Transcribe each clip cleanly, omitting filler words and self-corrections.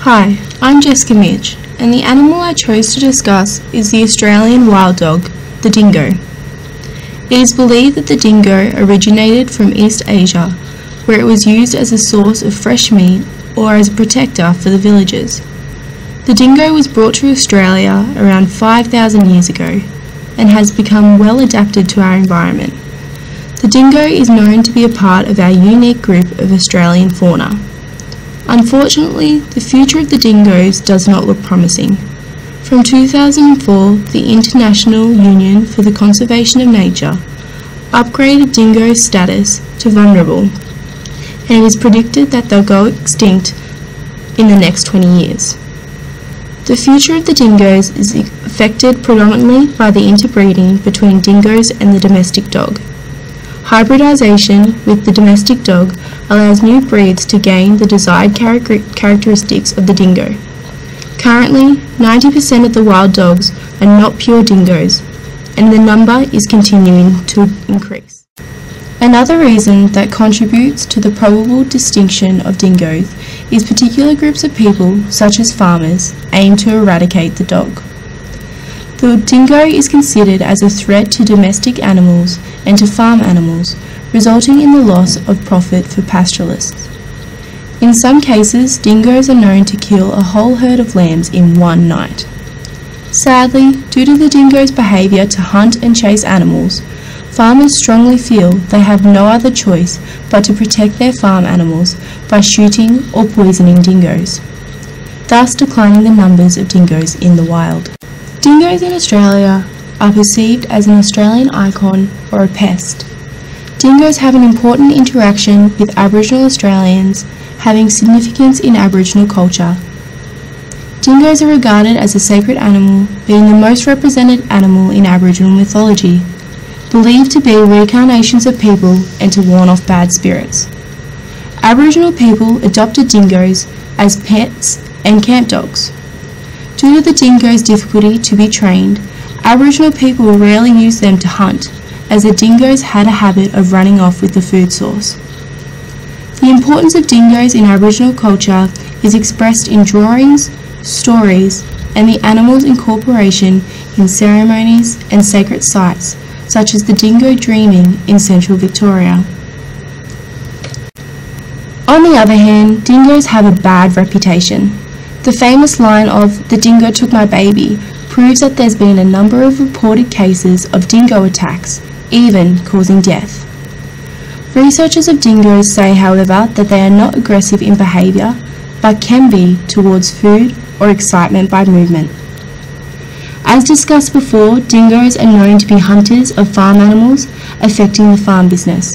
Hi, I'm Jessica Midge, and the animal I chose to discuss is the Australian wild dog, the dingo. It is believed that the dingo originated from East Asia, where it was used as a source of fresh meat or as a protector for the villagers. The dingo was brought to Australia around 5,000 years ago and has become well adapted to our environment. The dingo is known to be a part of our unique group of Australian fauna. Unfortunately, the future of the dingoes does not look promising. From 2004, the International Union for the Conservation of Nature upgraded dingo's status to vulnerable, and it is predicted that they'll go extinct in the next 20 years. The future of the dingoes is affected predominantly by the interbreeding between dingoes and the domestic dog. Hybridization with the domestic dog allows new breeds to gain the desired characteristics of the dingo. Currently, 90% of the wild dogs are not pure dingoes, and the number is continuing to increase. Another reason that contributes to the probable extinction of dingoes is particular groups of people, such as farmers, aim to eradicate the dog. The dingo is considered as a threat to domestic animals and to farm animals, resulting in the loss of profit for pastoralists. In some cases, dingoes are known to kill a whole herd of lambs in one night. Sadly, due to the dingo's behaviour to hunt and chase animals, farmers strongly feel they have no other choice but to protect their farm animals by shooting or poisoning dingoes, thus declining the numbers of dingoes in the wild. Dingoes in Australia are perceived as an Australian icon or a pest. Dingoes have an important interaction with Aboriginal Australians, having significance in Aboriginal culture. Dingoes are regarded as a sacred animal, being the most represented animal in Aboriginal mythology, believed to be reincarnations of people and to warn off bad spirits. Aboriginal people adopted dingoes as pets and camp dogs. Due to the dingo's difficulty to be trained, Aboriginal people rarely used them to hunt, as the dingoes had a habit of running off with the food source. The importance of dingoes in Aboriginal culture is expressed in drawings, stories, and the animal's incorporation in ceremonies and sacred sites, such as the dingo dreaming in central Victoria. On the other hand, dingoes have a bad reputation. The famous line of "the dingo took my baby" proves that there's been a number of reported cases of dingo attacks, even causing death. Researchers of dingoes say, however, that they are not aggressive in behaviour, but can be towards food or excitement by movement. As discussed before, dingoes are known to be hunters of farm animals, affecting the farm business.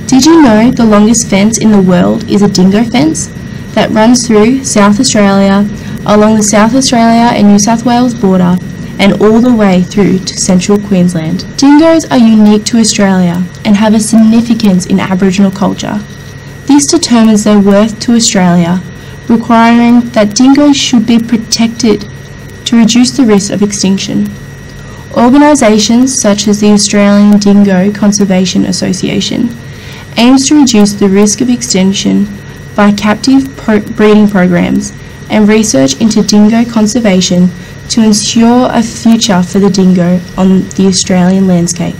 Did you know the longest fence in the world is a dingo fence that runs through South Australia, along the South Australia and New South Wales border, and all the way through to central Queensland? Dingoes are unique to Australia and have a significance in Aboriginal culture. This determines their worth to Australia, requiring that dingoes should be protected to reduce the risk of extinction. Organisations such as the Australian Dingo Conservation Association aims to reduce the risk of extinction by captive breeding programs and research into dingo conservation to ensure a future for the dingo on the Australian landscape.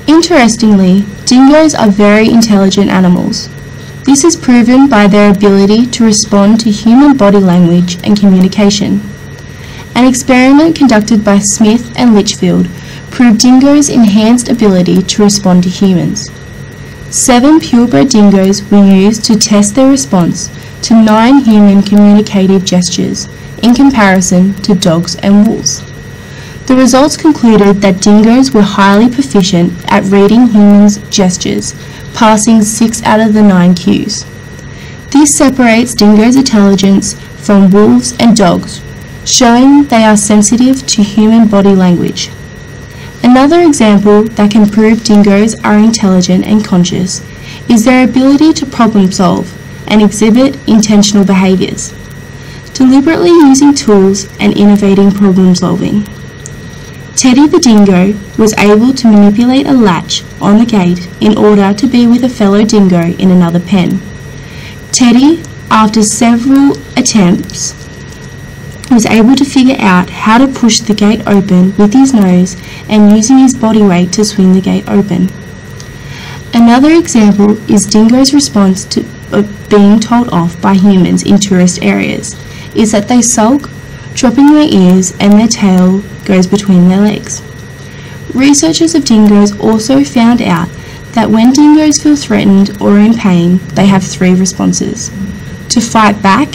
Interestingly, dingoes are very intelligent animals. This is proven by their ability to respond to human body language and communication. An experiment conducted by Smith and Litchfield proved dingoes' enhanced ability to respond to humans. 7 purebred dingoes were used to test their response to 9 human communicative gestures in comparison to dogs and wolves. The results concluded that dingoes were highly proficient at reading humans' gestures, passing 6 out of the 9 cues. This separates dingoes' intelligence from wolves and dogs, showing they are sensitive to human body language. Another example that can prove dingoes are intelligent and conscious is their ability to problem solve and exhibit intentional behaviours, deliberately using tools and innovating problem solving. Teddy the dingo was able to manipulate a latch on the gate in order to be with a fellow dingo in another pen. Teddy after several attempts, was able to figure out how to push the gate open with his nose and using his body weight to swing the gate open. Another example is Dingo's response to being told off by humans in tourist areas, is that they sulk, dropping their ears, and their tail goes between their legs. Researchers of dingoes also found out that when dingoes feel threatened or in pain, they have three responses: to fight back,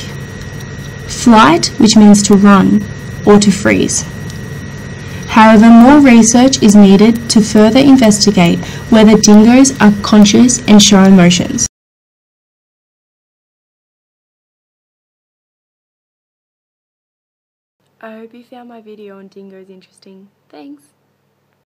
flight, which means to run, or to freeze. However, more research is needed to further investigate whether dingoes are conscious and show emotions. I hope you found my video on dingoes interesting. Thanks!